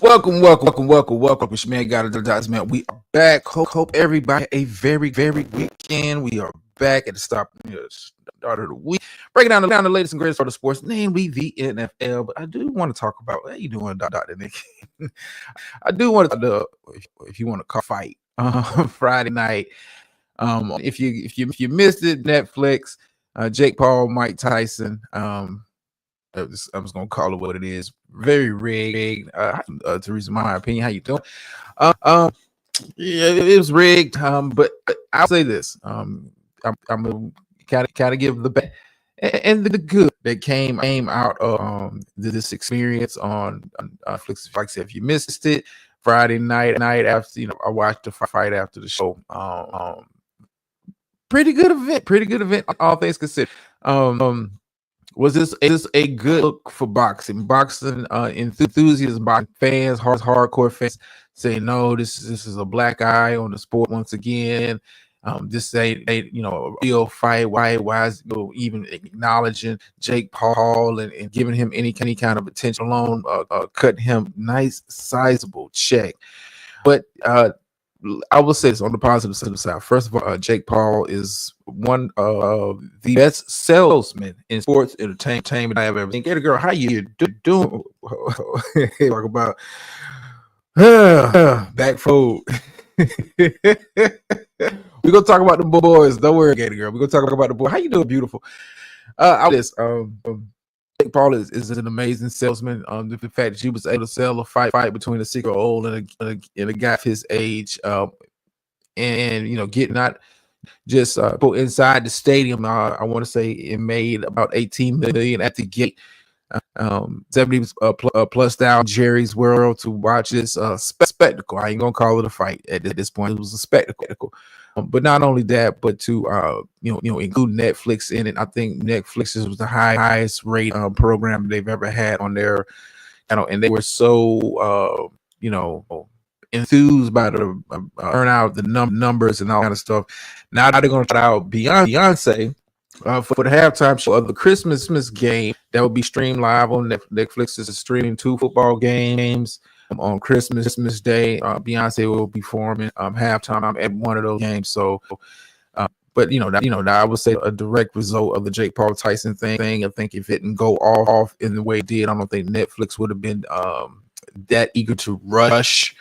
Welcome. It's your man, got it, dots, man. We are back. Hope everybody had a very weekend. We are back at the start of the week, breaking down the latest and greatest of the sports, namely the NFL. But I do want to talk about how you doing, Dr. Nick. I do want to, if you want to call fight, Friday night. If you missed it, Netflix, Jake Paul, Mike Tyson. I'm just gonna call it what it is. Very rigged. Teresa, my opinion. How you doing? Yeah, it was rigged. But I'll say this. I'm gonna kind of give the bad and the good that came out of this experience on Netflix. Like I said, if you missed it, Friday night after I watched the fight after the show. Pretty good event. All things considered. Was this a good look for boxing? Boxing enthusiasts, boxing fans, hardcore fans say no. This is a black eye on the sport once again. This ain't a real fight. Why is even acknowledging Jake Paul and giving him any kind of attention alone? Cutting him nice sizable check, but I will say this on the positive side. First of all, Jake Paul is one of the best salesmen in sports entertainment I have ever seen. Get a girl, how you doing? Talk about back fold. We're gonna talk about the boys. Don't worry, Gator girl. We're gonna talk about the boy. How you doing, beautiful? Jake Paul is an amazing salesman. The fact that she was able to sell a fight between a 6-year-old and a guy of his age, and get not just go inside the stadium. I want to say it made about 18 million at the gate. 70 plus down Jerry's World to watch this spectacle. I ain't gonna call it a fight at this point. It was a spectacle. But not only that, but to include Netflix in it. I think Netflix was the highest rate program they've ever had on their, and they were so enthused by the turnout, the numbers, and all kind of stuff. Now they're going to try out Beyonce for the halftime show of the Christmas game that will be streamed live on Netflix. Is streaming 2 football games on Christmas Day. Beyonce will be performing halftime at one of those games. So, but I would say a direct result of the Jake Paul Tyson thing. I think if it didn't go off in the way it did, I don't think Netflix would have been that eager to rush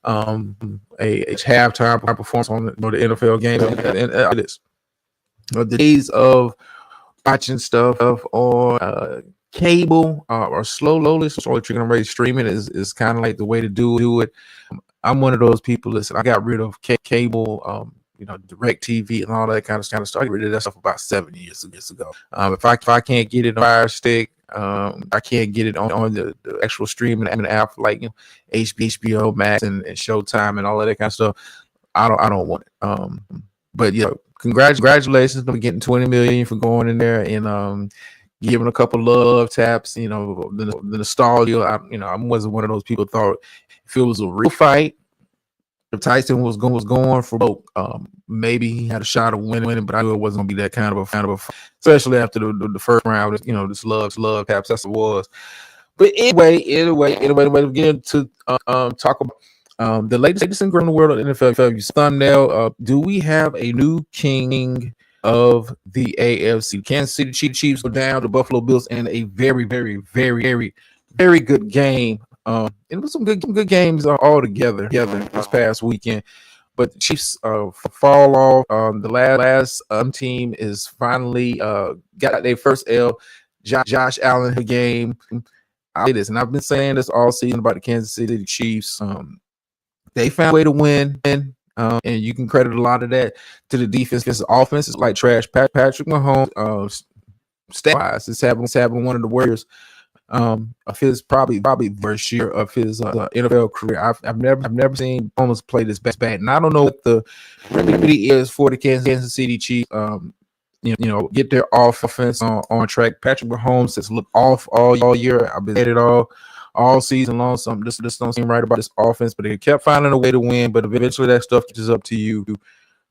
a halftime performance on the NFL game. And it is the days of watching stuff on cable or slowly tricking streaming is kind of like the way to do it. I'm one of those people. Listen, I got rid of cable, direct TV and all that kind of stuff. I got rid of that stuff about 7 years ago. If I can't get it on Fire Stick, I can't get it on the actual streaming app like HBO Max and Showtime and all of that kind of stuff. I don't want it. But congratulations on getting 20 million for going in there and giving a couple love taps. The nostalgia. I wasn't one of those people thought if it was a real fight, if Tyson was going for both, maybe he had a shot of winning, but I knew it wasn't gonna be that kind of a fight, especially after the first round. This love taps. That's what it was. But anyway, we get to talk about the latest and greatest in the world of NFL. Thumbnail. Do we have a new king of the AFC? Kansas City Chiefs go down to Buffalo Bills in a very good game. It was some good games all together this past weekend. But the Chiefs fall off. The last team is finally got their first L. Josh Allen game. I say this, and I've been saying this all season about the Kansas City Chiefs. They found a way to win, and you can credit a lot of that to the defense. Because the offense is like trash. Patrick Mahomes, stat-wise, is having one of the worst of his probably the worst year of his NFL career. I've never seen Mahomes play this bad. And I don't know what the remedy is for the Kansas City Chiefs. Get their offense on track. Patrick Mahomes has looked off all year. I've been at it all season long. Something just don't seem right about this offense, but they kept finding a way to win. But eventually, that stuff catches up to you.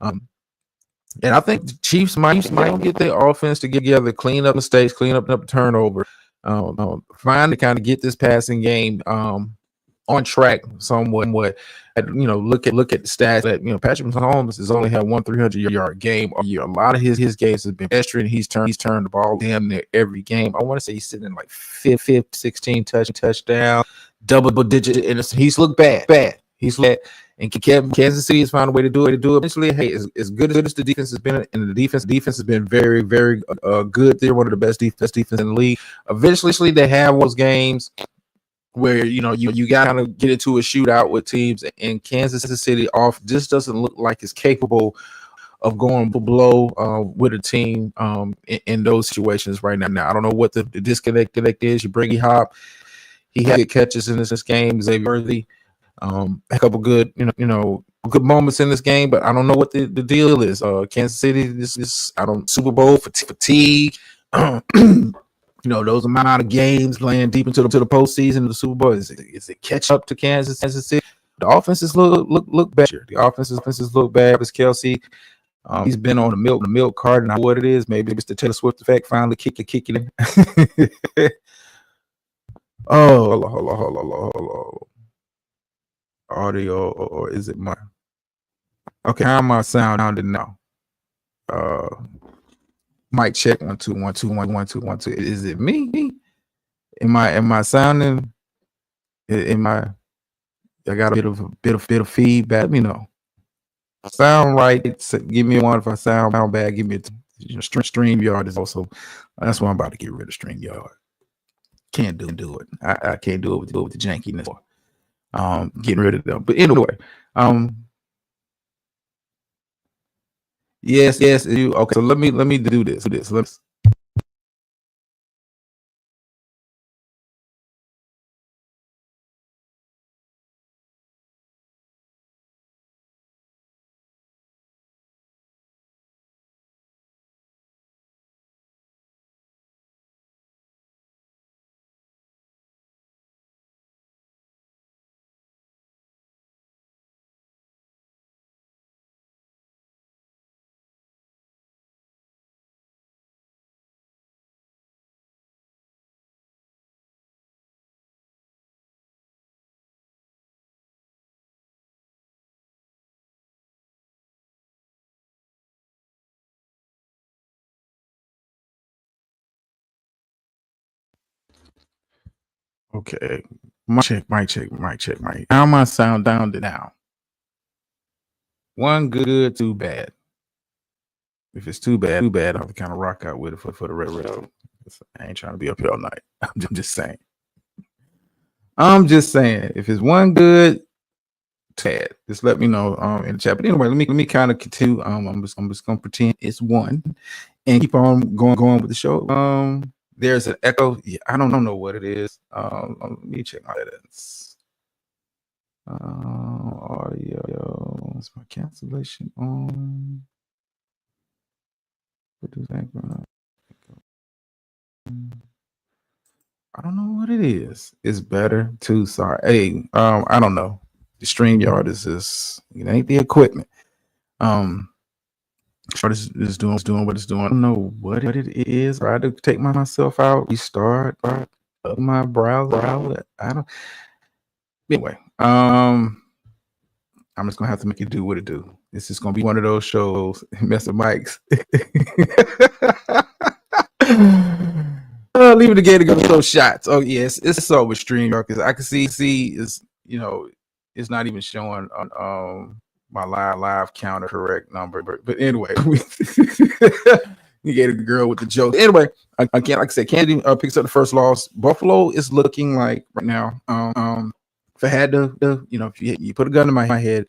And I think the Chiefs might get their offense together, clean up mistakes, clean up the turnover, finally kind of get this passing game on track somewhat. Look at the stats that Patrick Mahomes has only had one 300-yard game a year. A lot of his games have been pedestrian. He's turned the ball damn near every game. I want to say he's sitting in like 16 touchdown, double digit innocent. He's looked bad. He's bad. And Kansas City has found a way to do it. Eventually, hey, as good as the defense has been, and the defense has been very, very good. They're one of the best defense in the league. Eventually, they have those games where you got to kind of get into a shootout with teams, and Kansas City just doesn't look like it's capable of going below with a team in those situations right now. I don't know what the disconnect is. You bring Hop, he had good catches in this game. Xavier Worthy, a couple good good moments in this game, but I don't know what the deal is. Kansas City, this I don't Super Bowl fatigue. Those amount of games playing deep into the postseason of the Super Bowl. Is it catch up to Kansas City? The offenses look better. The offenses look bad. It's Kelsey. He's been on the milk cart, and I know what it is. Maybe it's the Taylor Swift effect. Finally kicking it. Oh, hold on. Audio, or is it my? Okay, how am I sounding now? Mic check 1 2 1 2 1 2 1 2. Is it me? Am I sounding? I got a bit of feedback. Let me know. Sound right? Give me one. If I sound bad, give me a StreamYard is also. That's why I'm about to get rid of StreamYard. Can't do it. I can't do it with the jankiness. Getting rid of them. But anyway, yes. Okay, so let me do this. Okay. Mic check. How am I sound down to now? One good, two bad. If it's too bad, I have to kind of rock out with it for the red. I ain't trying to be up here all night. I'm just saying. If it's one good, bad, just let me know in the chat. But anyway, let me kind of continue. I'm just gonna pretend it's one and keep on going with the show. There's an echo. Yeah, I don't know what it is. Let me check my edits. Audio. Is my cancellation on? I don't know what it is. It's better too. Sorry. Hey, I don't know. The StreamYard is it ain't the equipment. Is doing what it's doing. I don't know what it is. I tried to take myself out, restart my browser. I don't. Anyway, I'm just gonna have to make it do what it do. This is gonna be one of those shows. Mess with mics. Leave it again to go throw shots. Oh yes, it's so with StreamYard because I can see is it's not even showing on my live counter correct number. But anyway, you get a girl with the joke. Anyway, I can't, like I said, Kennedy picks up the first loss. Buffalo is looking like right now. If I had to, if you put a gun to my head,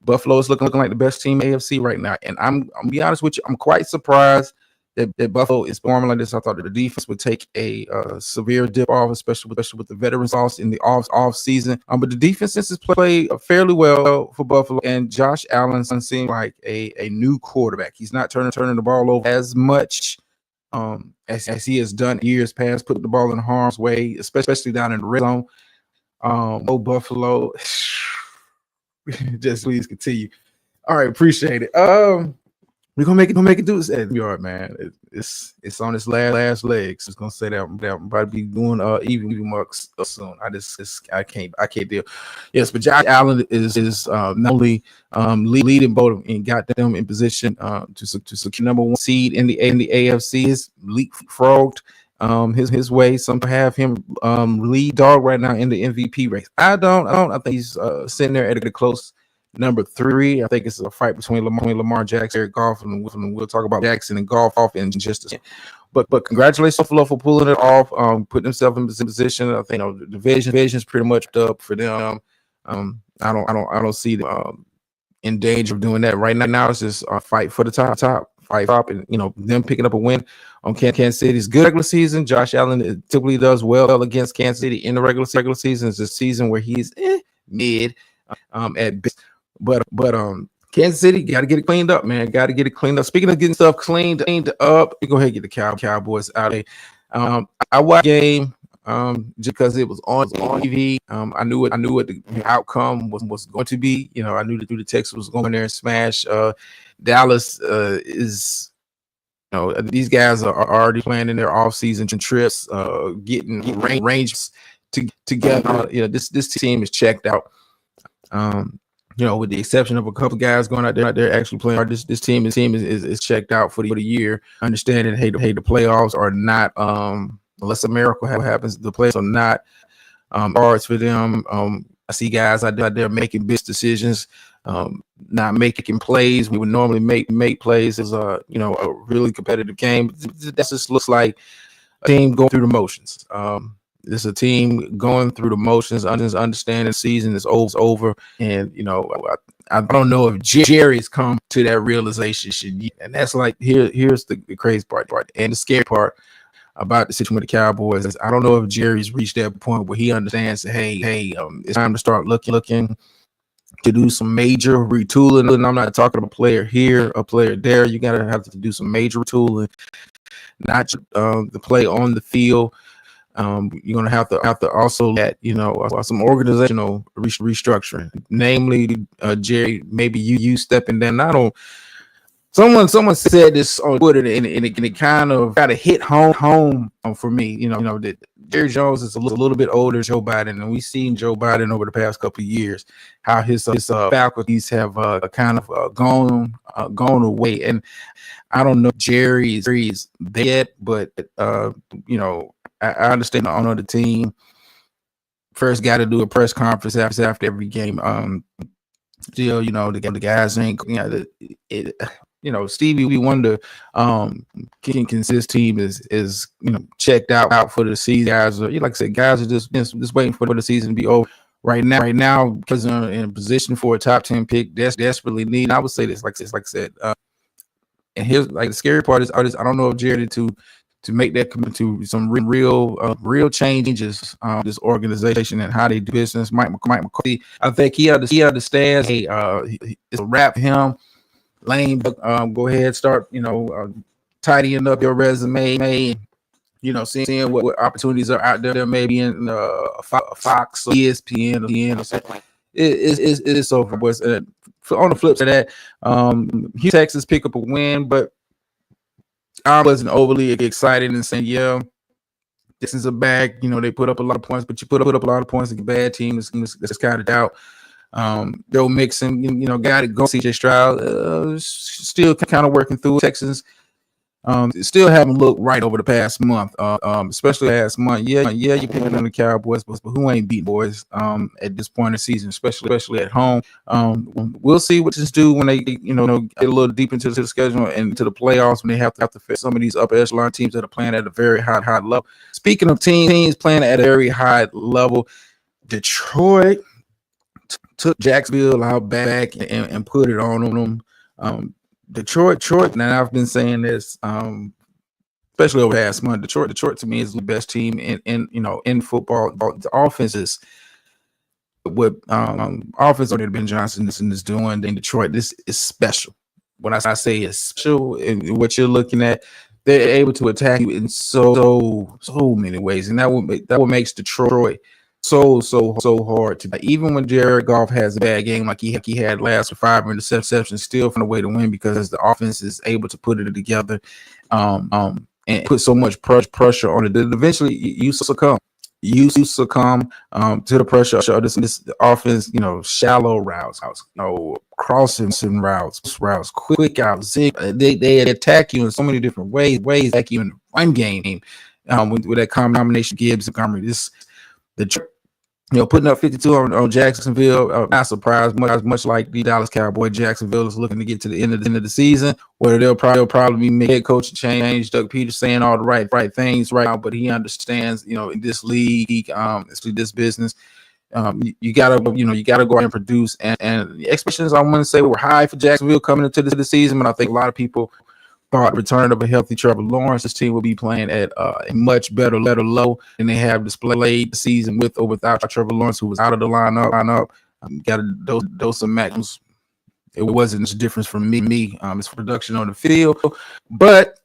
Buffalo is looking like the best team in AFC right now. And I'm be honest with you, I'm quite surprised that Buffalo is performing like this. I thought that the defense would take a severe dip off, especially with the veterans loss in the off season. But the defense has played fairly well for Buffalo, and Josh Allen seems like a new quarterback. He's not turning the ball over as much as he has done years past, putting the ball in harm's way, especially down in the red zone. Buffalo, just please continue. All right, appreciate it. We're gonna make it do this at yard, man. It's on its last legs. It's gonna say that I'm about to be doing even marks soon. I can't deal. Yes, but Josh Allen is not only leading both and got them in position to secure number one seed in the AFC. Is leapfrogged his way. Some have him lead dog right now in the MVP race. I don't. I think he's sitting there at a close number 3. I think it's a fight between Lamar Jackson, Jared Goff, and we'll talk about Jackson and Goff off in just a second. But congratulations Buffalo for pulling it off, putting themselves in position. I think the division is pretty much up for them. I don't see them in danger of doing that right now. It's just a fight for the top, and them picking up a win on Kansas City's good regular season. Josh Allen typically does well against Kansas City in the regular season. It's a season where he's mid at best. But Kansas City got to get it cleaned up, man. Got to get it cleaned up. Speaking of getting stuff cleaned up, we go ahead and get the Cowboys out of there. I watched the game just because it was on TV. I knew what the outcome was going to be. I knew the Texans was going there and smash. Dallas is. These guys are already planning their off-season trips, getting ranges together. This team is checked out. With the exception of a couple guys going out there actually playing, this team is checked out for the year. Understanding, hey, the playoffs are not unless a miracle happens. The playoffs are not hard for them. I see guys out there making big decisions, not making plays. We would normally make plays as a really competitive game. That just looks like a team going through the motions. This is a team going through the motions, understanding the season is over. And, I don't know if Jerry's come to that realization yet. And that's like, here's the crazy part and the scary part about the situation with the Cowboys is I don't know if Jerry's reached that point where he understands that, hey, it's time to start looking to do some major retooling. And I'm not talking about a player here, a player there. You got to have to do some major retooling, not the play on the field. You're gonna have to also let some organizational restructuring, namely Jerry, maybe you stepping down. I don't. Someone said this on Twitter, and it kind of got to hit home for me. That Jerry Jones is a little bit older than Joe Biden, and we've seen Joe Biden over the past couple of years how his faculties have kind of gone away, and I don't know if Jerry's there yet, but I understand the owner of the team first got to do a press conference after every game. Still, the guys ain't, Stevie Wonder can his team is checked out for the season. Guys are, like I said, guys are just waiting for the season to be over. Right now, because they're in a position for a top 10 pick, desperately need. I would say this, like I said, and here's like the scary part is I don't know if Jerry to make that commitment to some real changes this organization and how they do business. Mike McCarthy, I think he understands. Hey, it's a wrap for him. Lane, go ahead, start tidying up your resume. Seeing what opportunities are out there, maybe in Fox or ESPN or something. It's over, boys. On the flip side of that, Texas pick up a win, but I wasn't overly excited and saying, yeah, this is a bag. They put up a lot of points, but you put up a lot of points against a bad team that's kind of out. Joe Mixon, got it. Go CJ Stroud, still kind of working through Texans. Still haven't looked right over the past month, especially last month. Yeah, you're picking on the Cowboys, but who ain't beat boys at this point in the season, especially at home. We'll see what this do when they get a little deep into the schedule and into the playoffs when they have to face some of these upper echelon teams that are playing at a very high level. Speaking of teams playing at a very high level, Detroit took Jacksonville out back and put it on them. Detroit. Now I've been saying this, especially over the past month. Detroit to me is the best team in football. The offense is what offense that Ben Johnson is doing in Detroit. This is special. When I say it's special, and what you're looking at, they're able to attack you in so many ways, and that what makes Detroit so hard to, even when Jared Goff has a bad game like he had last with 5 interceptions, still find a way to win because the offense is able to put it together, and put so much pressure on it that eventually you succumb. To the pressure of this offense, shallow routes, crossing routes, quick outs. They attack you in so many different ways, attack you in the run game. With that combination, Gibbs and Montgomery, putting up 52 on Jacksonville, not surprised. Much like the Dallas Cowboy, Jacksonville is looking to get to the end of the season, where they'll probably be head coach change. Doug Peters saying all the right things right now, but he understands, in this league, this business, you gotta go out and produce. And the expectations, I want to say, were high for Jacksonville coming into the season, but I think a lot of people thought return of a healthy Trevor Lawrence, this team will be playing at a much better low than they have displayed the season with or without Trevor Lawrence, who was out of the lineup. Got a dose of Magnums. It wasn't much difference from me. It's production on the field, but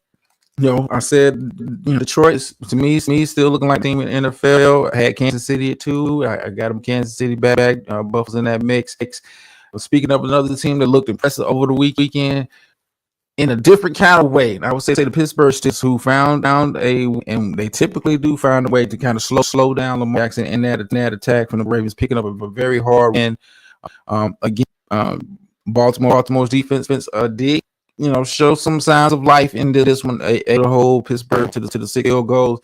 I said, Detroit to me still looking like a team in the NFL. I had Kansas City at 2. I got them Kansas City back. Buffalo's in that mix. But speaking of another team that looked impressive over the weekend, in a different kind of way, I would say the Pittsburgh Steelers, who found and they typically do find a way to kind of slow down Lamar Jackson in that attack from the Ravens, picking up a very hard win. Again, Baltimore's defense did show some signs of life into this one, a hold Pittsburgh to the 6 field goals.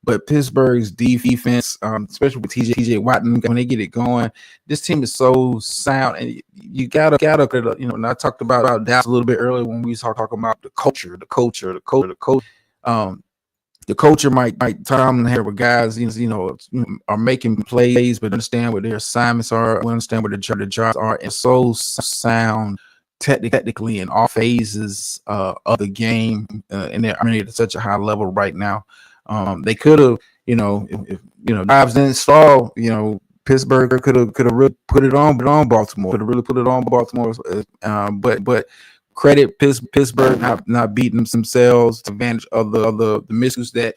But Pittsburgh's defense, especially with TJ Watt, when they get it going, this team is so sound. And you gotta, and I talked about Dallas a little bit earlier when we started talking about the culture. The culture might Tomlin here with guys, are making plays, but understand what their assignments are, understand what their jobs are, and so sound technically in all phases of the game, and they're at such a high level right now. They could have, if drives didn't stall, Pittsburgh could have really put it on Baltimore. But credit Pittsburgh not beating themselves to advantage of the misses that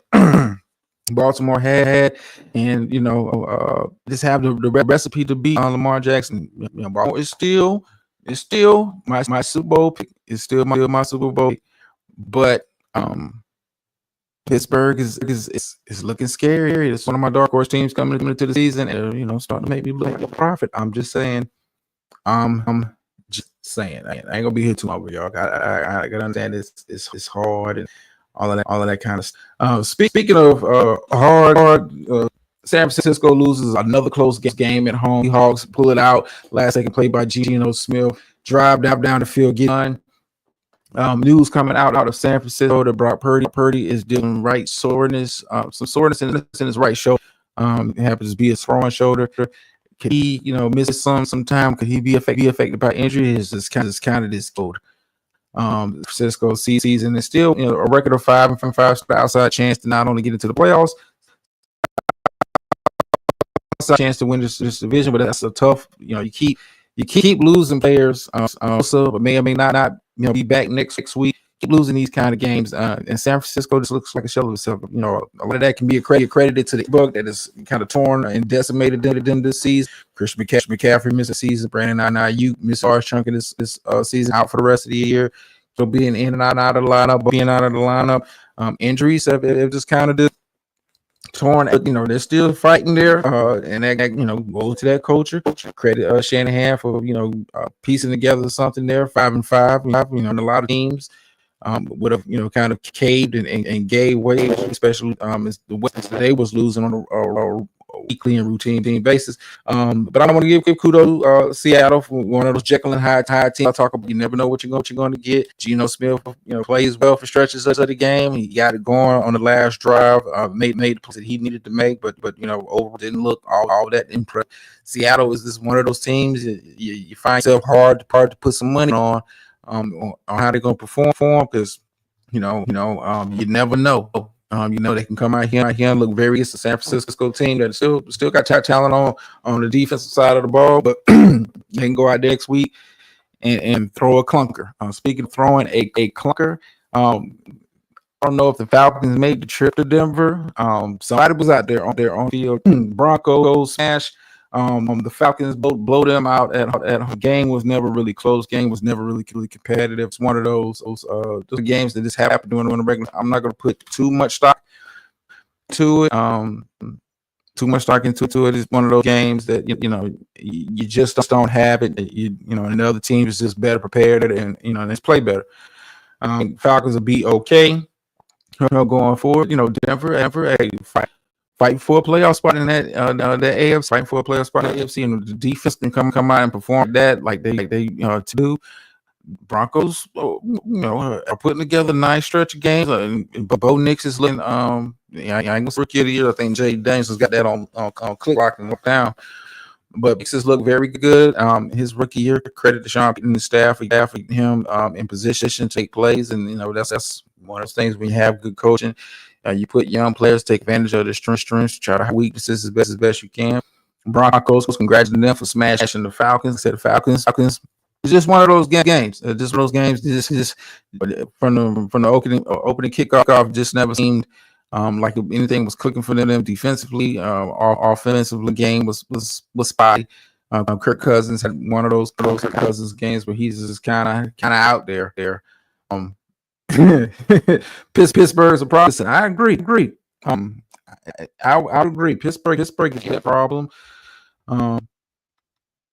Baltimore had, and just have the recipe to beat Lamar Jackson. Baltimore is still my Super Bowl pick. It's still my Super Bowl pick, but Pittsburgh is looking scary. It's one of my dark horse teams coming into the season, and starting to make me look like a prophet. I'm just saying. I'm just saying. I ain't gonna be here too long with y'all. I gotta understand it's hard and all of that kind of stuff. Speaking of hard, San Francisco loses another close game at home. Seahawks pull it out. Last second play by Geno Smith. Drive down the field, get done. News coming out of San Francisco that Brock Purdy is dealing right soreness, some soreness in his right shoulder. It happens to be his throwing shoulder. Could he, miss some time? Could he be affected by injury? It's kind of this old. Francisco season is still, a record of 5-5, outside chance to not only get into the playoffs, chance to win this division, but that's a tough. You keep losing players, also, but may or may not be back next week. Keep losing these kind of games, and San Francisco just looks like a shell of itself. A lot of that can be accredited to the book that is kind of torn and decimated them this season. Christian McCaffrey missed a season. Brandon Ayuk missed a large chunk of this season, out for the rest of the year. So being in and out of the lineup, injuries have just kind of torn. They're still fighting there, and that go to that culture. Credit Shanahan for piecing together something there. 5-5, and a lot of teams would have kind of caved and gave way, especially as the West today was losing on a weekly and routine basis. But I want to give kudos Seattle for one of those Jekyll and Hyde teams. I talk about, you never know what you're going to get. Geno Smith, plays well for stretches of the game. He got it going on the last drive. Made the plays that he needed to make, but over didn't look all that impressive. Seattle is just one of those teams you find yourself hard to put some money on how they're going to perform, because you never know. They can come out here and look very. It's a San Francisco team that still got talent on the defensive side of the ball, but they can go out there next week and throw a clunker. Speaking of throwing a clunker, I don't know if the Falcons made the trip to Denver. Somebody was out there on field. Broncos smash. The Falcons blow them out at game was never really close. Game was never really competitive. It's one of those games that just happened during the regular. I'm not going to put too much stock to it. Too much stock into it. It's one of those games that you just don't have it. And the other team is just better prepared and and it's play better. Falcons will be okay. Going forward, Denver, hey, fight for a playoff spot in that AFC, fighting for a playoff spot in the AFC, and the defense can come out and perform that like they to do. Broncos, are putting together a nice stretch of games. Bo Nix is looking. I ain't gonna rookie of the year. I think Jay Daniels has got that on click locking down. But Nix has looked very good. His rookie year, credit to Sean and the staff for him in position to take plays, and that's one of those things when you have good coaching. You put young players, take advantage of their strengths, try to have weaknesses as best you can. Broncos, congratulating them for smashing the Falcons. Said the Falcons. It's just one of those games. Just one of those games. Just from the opening kickoff, just never seemed like anything was clicking for them defensively. Offensively, game was spotty. Kirk Cousins had one of those Cousins games where he's just kind of out there. Pittsburgh's a problem. I agree. I agree. Pittsburgh is a problem.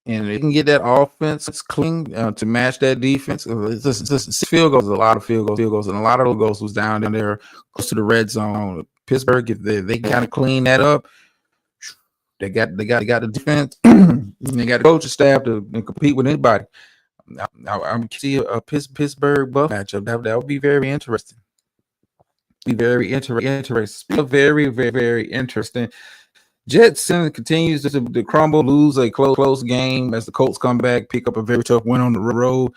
And they can get that offense clean to match that defense. It's just field goals, a lot of field goals, and a lot of those goals was down there close to the red zone. Pittsburgh, if they kind of clean that up, they got the defense, and they got the coaching staff to compete with anybody. I'm see a Pittsburgh Buff matchup. That would be very interesting. Very interesting. Jets continues to crumble, lose a close game as the Colts come back, pick up a very tough win on the road.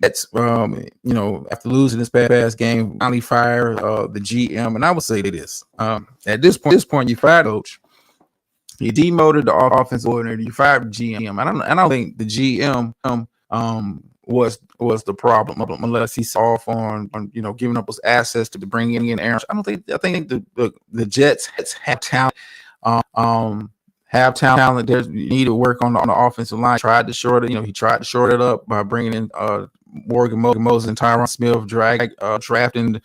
Jets, after losing this past game, finally fire the GM, and I would say this: at this point, you fired coach, you demoted the offensive coordinator, you fired the GM. I don't think the GM was the problem, unless he's off on giving up his assets to bring in Aaron. I think the Jets have talent. Have talent. There's need to work on the offensive line. Tried to short it up by bringing in Morgan Moses and Tyron Smith, drafting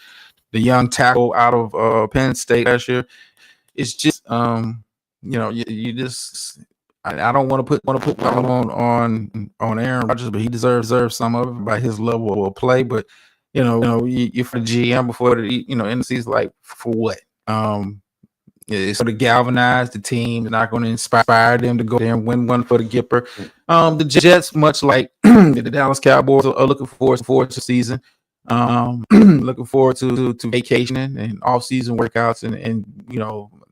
the young tackle out of Penn State last year. It's just you just. I don't want to put on Aaron Rodgers, but he deserves some of it by his level of play. But you for the GM before the end of the season, like for what? It's sort of galvanized the team. They're not going to inspire them to go there and win one for the Gipper. The Jets, much like the Dallas Cowboys, are looking forward to the season. Looking forward to vacationing and off-season workouts and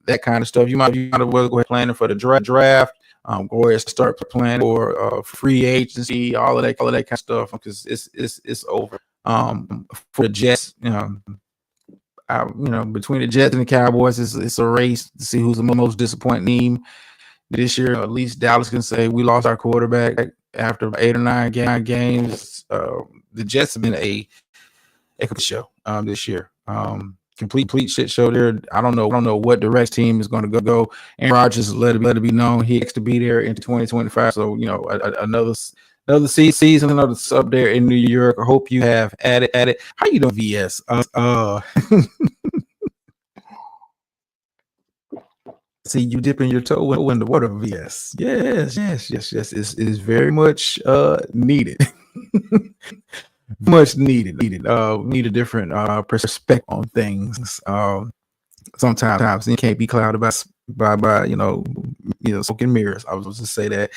that kind of stuff. You might as well go ahead planning for the draft. Go ahead start planning for free agency, all of that kind of stuff, because it's over. For the Jets, between the Jets and the Cowboys, it's a race to see who's the most disappointing team this year. At least Dallas can say we lost our quarterback after 8 or 9 games. The Jets have been a show this year. Complete shit show there. I don't know what the rest team is going to go. Aaron Rodgers let it be known he expects to be there in 2025. So another season, another sub there in New York. I hope you have at it. How you doing, VS? See you dipping your toe in the water, VS. Yes. It is very much needed. Much needed. Need a different perspective on things. Sometimes it can't be clouded by smoke and mirrors. I was just say that.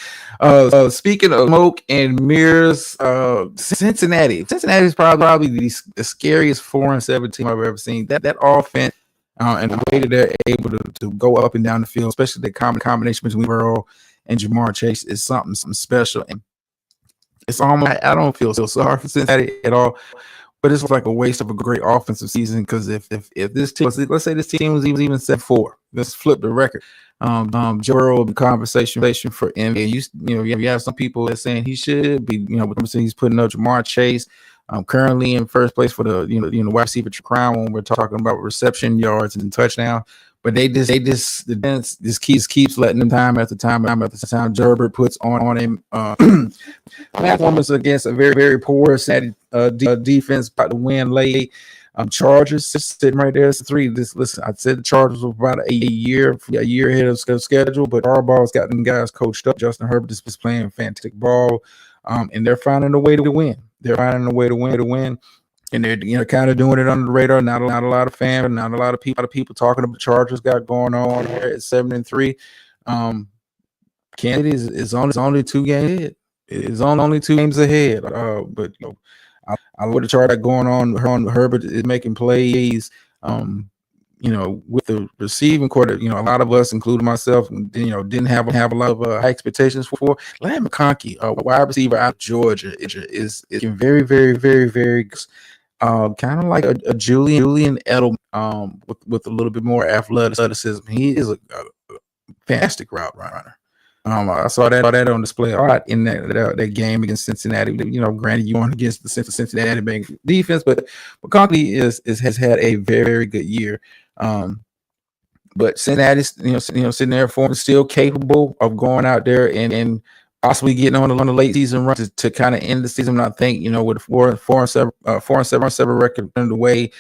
Speaking of smoke and mirrors, Cincinnati is probably the scariest 4-7 team I've ever seen. That offense and the way that they're able to go up and down the field, especially the combination between Burrow and Jamar Chase, is something special. And it's almost, I don't feel so sorry for Cincinnati at all, but it's like a waste of a great offensive season. Because if this team, let's say this team was even 7-4, let's flip the record. Joe Burrow will be conversation for MVP. You have some people that saying he should be, he's putting up Jamar Chase, Currently in first place for the wide receiver crown when we're talking about reception yards and touchdown. But the defense keeps letting them time after time after time. Gerbert puts on him performance against a very, very poor defense, about to win late. Chargers sitting right there. It's 3. Listen, I said the Chargers were about a year ahead of schedule, but Harbaugh's got them guys coached up. Justin Herbert is playing fantastic ball, and they're finding a way to win. And they're kind of doing it under the radar. Not a lot of fans, not a lot of people talking about the Chargers got going on here at 7-3. Kansas is only 2 games ahead. It's only 2 games ahead. But I would have tried that going on. Herbert is making plays. With the receiving quarter, a lot of us, including myself, didn't have a lot of high expectations for. Larry McConkey, a wide receiver out of Georgia, is very, very, very, very good. Kind of like a Julian Edelman, with a little bit more athleticism. He is a fantastic route runner. I saw that on display a lot in that game against Cincinnati. Granted, you won against the Cincinnati Bengals defense, but McConkey has had a very, very good year. But Cincinnati's sitting there for still capable of going out there and possibly getting on the late season run to kind of end the season. I think with a 4-7 record the way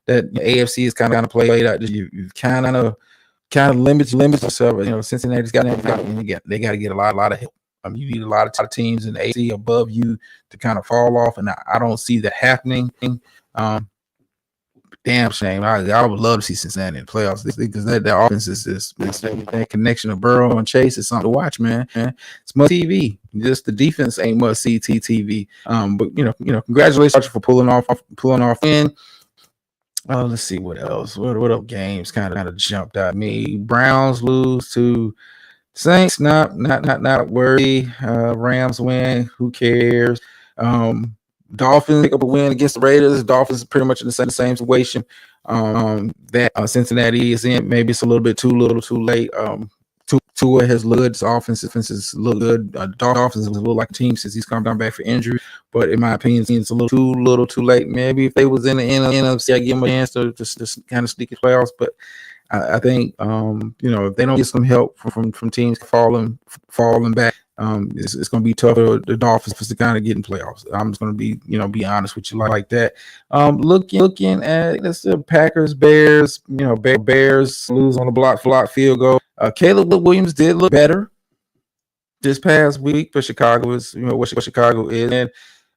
that the AFC is kind of played out, you've kind of limits yourself. Cincinnati's got they got to get a lot of help. You need a lot of teams in the AFC above you to kind of fall off, and I don't see that happening. Damn shame. I would love to see Cincinnati in the playoffs because that offense is that connection of Burrow and Chase is something to watch, man. It's must TV. Just the defense ain't must see TV. But congratulations for pulling off in. Let's see what else. What other games kind of jumped at me? Browns lose to Saints. Not worthy. Rams win. Who cares? Dolphins pick up a win against the Raiders. Dolphins pretty much in the same situation that Cincinnati is in. Maybe it's a little bit too late. Tua has looked. His offenses look good. Dolphins look like a team since he's come down back for injury. But in my opinion, it's a little too late. Maybe if they was in the NFC, I'd give them a chance to just kind of sneak in playoffs. But I think if they don't get some help from teams falling back, it's going to be tough for the Dolphins to kind of get in playoffs. I'm just going to be honest with you like that. Looking at the Packers, Bears. Bears lose on a block field goal. Caleb Williams did look better this past week, but Chicago is what Chicago is.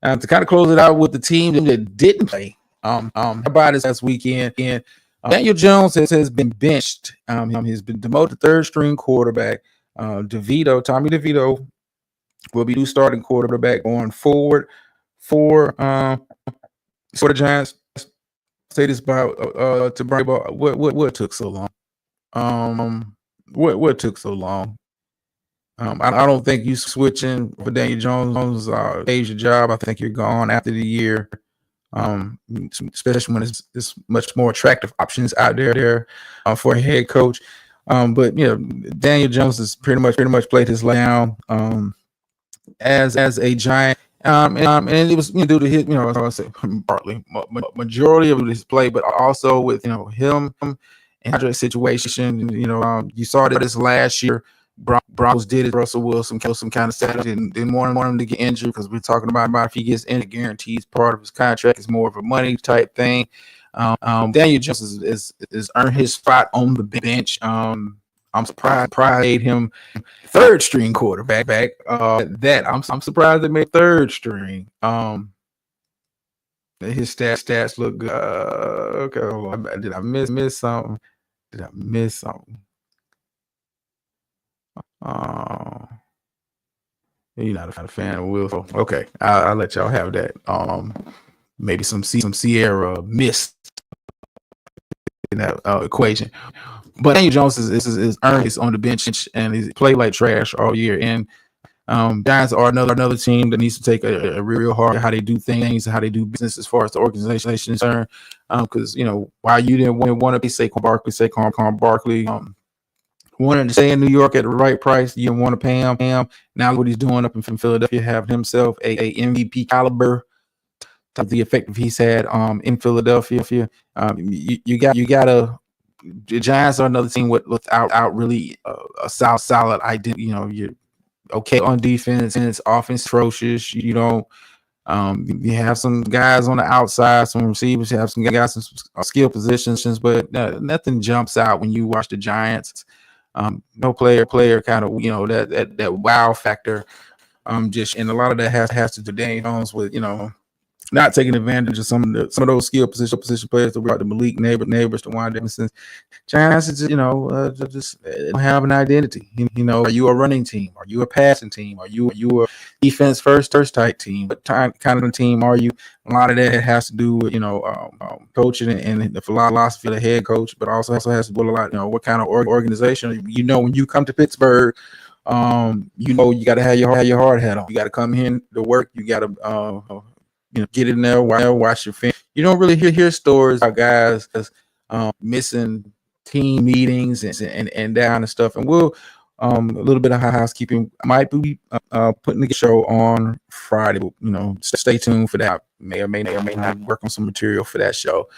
And to kind of close it out with the team that didn't play, about this last weekend, and Daniel Jones has been benched. He's been demoted to 3rd string quarterback. Tommy DeVito will be new starting quarterback going forward for the Giants. Say this about to bring about what took so long. What took so long? I don't think you switching for Daniel Jones Asia job. I think you're gone after the year. Especially when it's much more attractive options out there for a head coach. But Daniel Jones has pretty much played his down as a Giant. And it was due to his, I say partly majority of his play, but also with him and Andre situation. You saw this last year. Broncos did it. Russell Wilson kind of said didn't want him to get injured because we're talking about if he gets injured, guarantees part of his contract is more of a money type thing. Daniel Jones is earned his spot on the bench. I'm surprised made him 3rd string quarterback. I'm surprised they made 3rd string. His stats look good. Okay, hold on. Did I miss something? You're not a fan of Will. Okay, I'll let y'all have that. Maybe some Sierra missed in that equation. But Daniel Jones is earned on the bench and he's played like trash all year. And Giants are another team that needs to take a real hard how they do things, how they do business as far as the organization is concerned. Because while you didn't want to be Saquon Barkley, wanted to stay in New York at the right price, you didn't want to pay him. Now what he's doing up in Philadelphia, have himself a MVP caliber the effect he's had in Philadelphia. You gotta. The Giants are another team without really a solid identity. You know, you're okay on defense, and it's offense atrocious. You don't. You have some guys on the outside, some receivers. You have some guys in skill positions, but nothing jumps out when you watch the Giants. No player kind of that wow factor. Just and a lot of that has to do Daniel Jones with not taking advantage of some of those skill position players that we got the Malik neighbors to Juan Davidson. Giants is just they don't have an identity. Are you a running team? Are you a passing team? Are you a defense first type team? What kind of team are you? A lot of that has to do with coaching and the philosophy of the head coach, but also has to do with a lot what kind of organization. When you come to Pittsburgh, you got to have your hard hat on. You got to come in to work. You got to get in there, watch your film. You don't really hear stories about guys missing team meetings and down and stuff. And we'll a little bit of housekeeping. Might be putting the show on Friday. Stay tuned for that. May or may not work on some material for that show.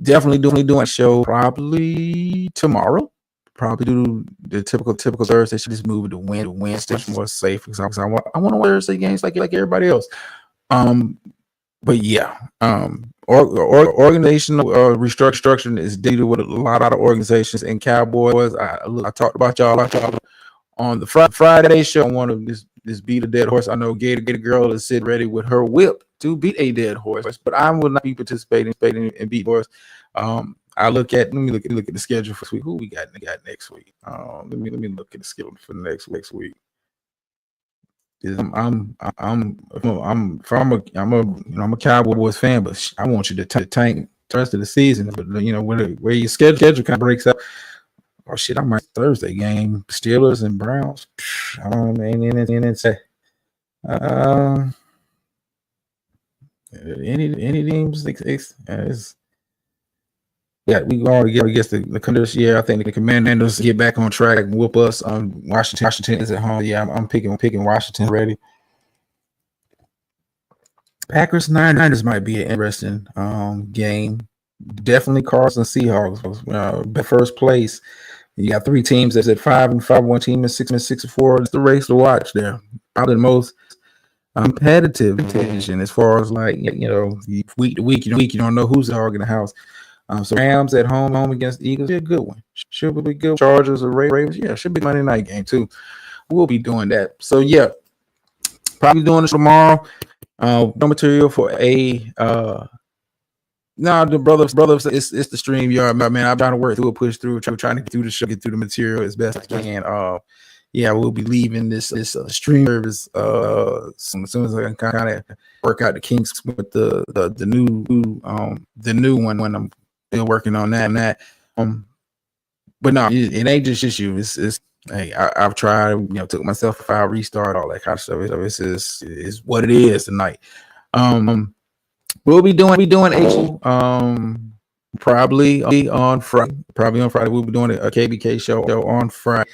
Definitely doing a show probably tomorrow. Probably do the typical Thursday. Should just move it to Wednesday, more safe because I want to watch Thursday games like everybody else. But yeah, organizational restructuring is dealing with a lot of organizations and Cowboys. I talked about y'all on the Friday show. I want to just beat a dead horse. I know Gator Girl is sitting ready with her whip to beat a dead horse, but I will not be participating in beat horse. Let me look at the schedule for this week. Who we got next week? Let me look at the schedule for next week. I'm a Cowboys fan, but I want you to tank the rest of the season. But where your schedule kind of breaks up. Oh shit! I might Thursday game Steelers and Browns. Any teams yeah, we already get against the Commanders. Yeah, I think the Commanders get back on track and whoop us. Washington is at home. Yeah, I'm picking Washington already. Packers Niners might be an interesting game. Definitely Cards and Seahawks. First place. You got three teams that's at 5-5. One team is 6-4. It's the race to watch there. Probably the most competitive division as far as week to week. You don't know who's the dog in the house. So Rams at home against the Eagles, be a good one. Should be good. Chargers or Ravens, yeah, should be Monday night game too. We'll be doing that. So yeah, probably doing this tomorrow. No material for the brothers. It's the stream yard, man. I'm trying to work through push through, trying to get through the show, get through the material as best I can. Yeah, we'll be leaving this stream service as soon as I can kind of work out the kinks with the new one when I'm still working on that. But no, it ain't just you. It's hey, I've tried, took myself a file restart, all that kind of stuff. It's what it is tonight. We'll be doing probably on Friday. We'll be doing a KBK show on Friday.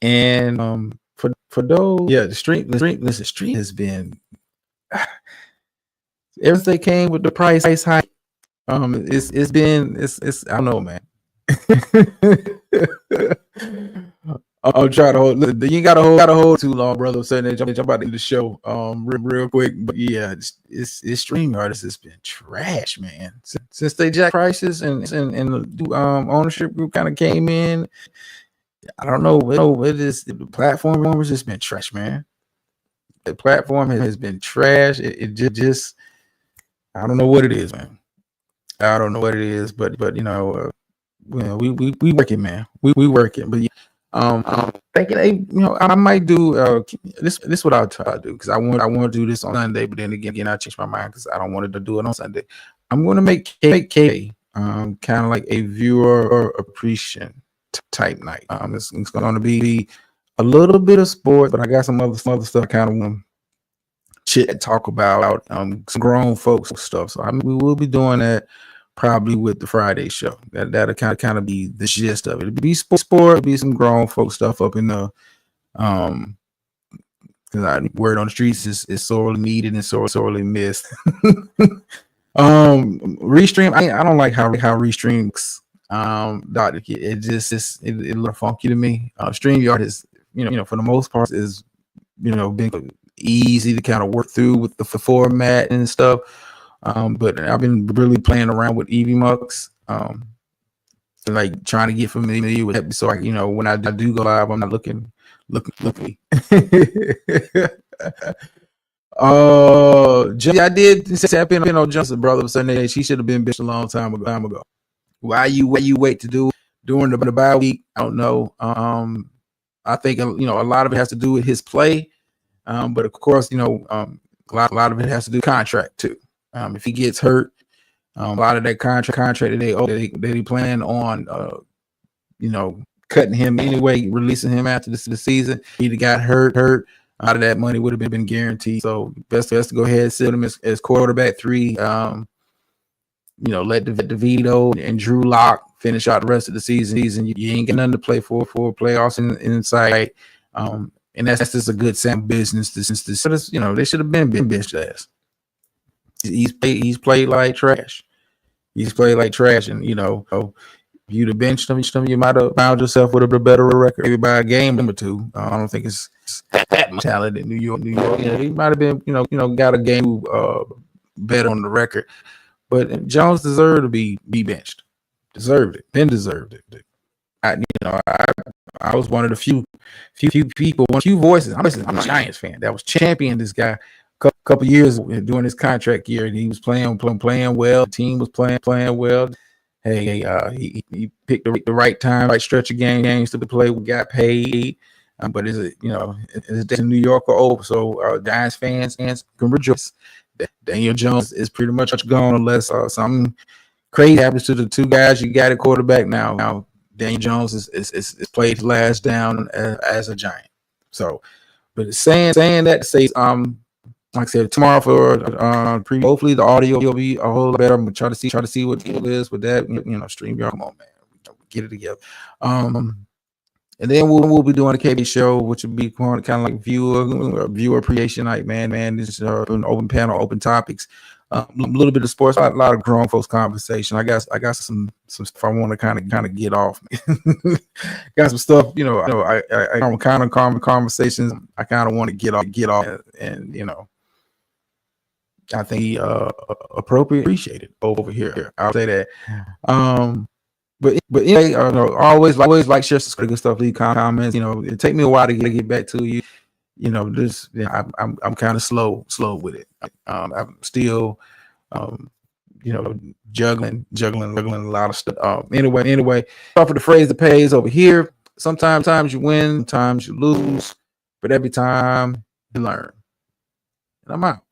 And for those, yeah, the stream has been everything came with the price hike. It's I don't know, man. I'll try to hold. You gotta hold too long, brother. So then jump about to the show real quick. But yeah, it's StreamYard has been trash, man. Since they jacked prices and the ownership group kind of came in. I don't know. It is the platform has just been trash, man. The platform has been trash. It just I don't know what it is, man. I don't know what it is, but we working, man. We working, but thinking, I might do this. This is what I'll try to do because I want to do this on Sunday, but then again, I changed my mind because I don't want to do it on Sunday. I'm going to make K kind of like a viewer appreciation type night. It's going to be a little bit of sport, but I got some other stuff I kind of want to talk about some grown folks stuff. So we will be doing that probably with the Friday show. That'll kind of be the gist of it. It'll be sport, it'll be some grown folk stuff up in the Word on the streets is sorely needed and sorely missed. Restream. I don't like how Restreams. Dr. Kid, it just it a little funky to me. StreamYard is for the most part is been easy to kind of work through with the format and stuff. But I've been really playing around with EVMux. Like trying to get familiar with it, so when I do go live, I'm not looking. I did tap in on Johnson, brother Sunday. She should have been bitched a long time ago. Why you wait to do during the bye week? I don't know. I think a lot of it has to do with his play, but of course a lot of it has to do with contract too. If he gets hurt, a lot of that contract that they plan on cutting him anyway, releasing him after the season. He got hurt. A lot of that money would have been guaranteed. So best to go ahead and sit him as quarterback 3. Let DeVito and Drew Lock finish out the rest of the season. You ain't got nothing to play for playoffs in sight. And that's just a good sound business. They should have been benched ass. He's played like trash. And if you'd have benched him, you might have found yourself with a better record, maybe by a game or 2. I don't think it's that much talent in New York. He might have been, got a game better on the record. But Jones deserved to be benched. Deserved it. I was one of the few people, few voices. I'm a Giants fan that was championing this guy a couple years during his contract year, and he was playing well. The team was playing well. Hey, he picked the right time, right stretch of games to play. We got paid, but is it is New York or over? So Giants fans can rejoice. Daniel Jones is pretty much gone unless something crazy happens to the 2 guys you got at quarterback now. Now Daniel Jones is played his last down as a Giant. So, but saying that to say like I said, tomorrow for preview. Hopefully the audio will be a whole lot better. I'm gonna try to see what it is with that. StreamYard. Come on, man, get it together. And then we'll be doing a KB show, which will be kind of like viewer appreciation night, man. This is an open panel, open topics, a little bit of sports, a lot of grown folks conversation. I got some stuff I want to kind of get off. Got some stuff, I kind of conversations I kind of want to get off, and I think he appreciated over here. I'll say that. But anyway, always like, share, subscribe, good stuff, leave comments. It take me a while to get back to you. I'm kind of slow with it. I'm still, juggling a lot of stuff. Anyway, off of the phrase that pays over here. Sometimes you win, sometimes you lose, but every time you learn. And I'm out.